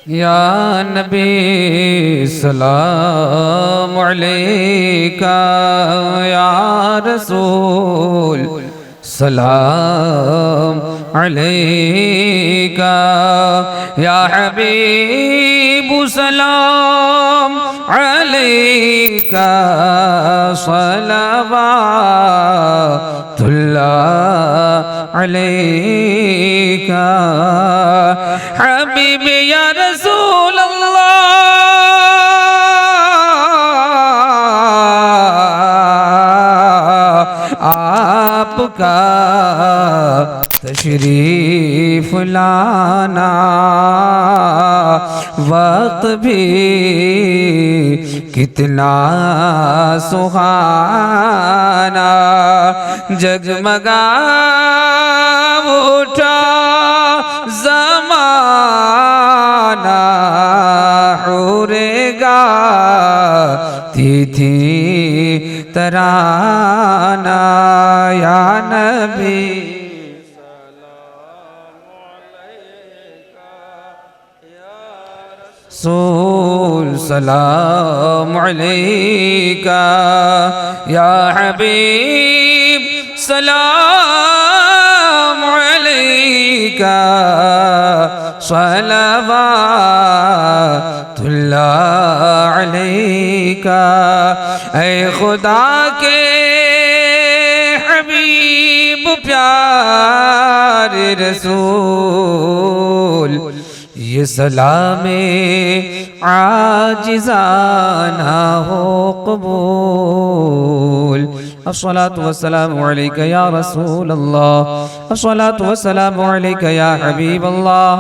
या नबी सलाम अलैका, या रसूल सलाम अलैका, या हबीब सलाम अलैका, सलवातुल्लाह अलैका। हबीब या रसूल अल्लाह, आपका तशरीफ लाना वक्त भी कितना सुहाना, जगमगा उठा ज़माना, हुरेगा थी तराना। या नबी रसूल सलाम अलैका, या हबीब सलाम अलैका, सलवातुल्लाह अलैका। ऐ खुदा के हबीब प्यारे रसूल, ये सलामे आजिज़ाना हो कबूल। अस्सलातु वस्सलामु अलैका या रसूल अल्लाह, अस्सलातु वस्सलामु अलैका या हबीब अल्लाह,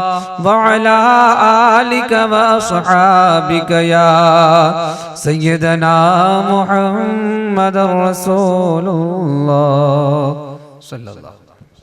व अला आलिका व अस्हाबिका या सय्यदना मुहम्मद रसूलुल्लाह सल्लल्लाहु अलैहि वसल्लम।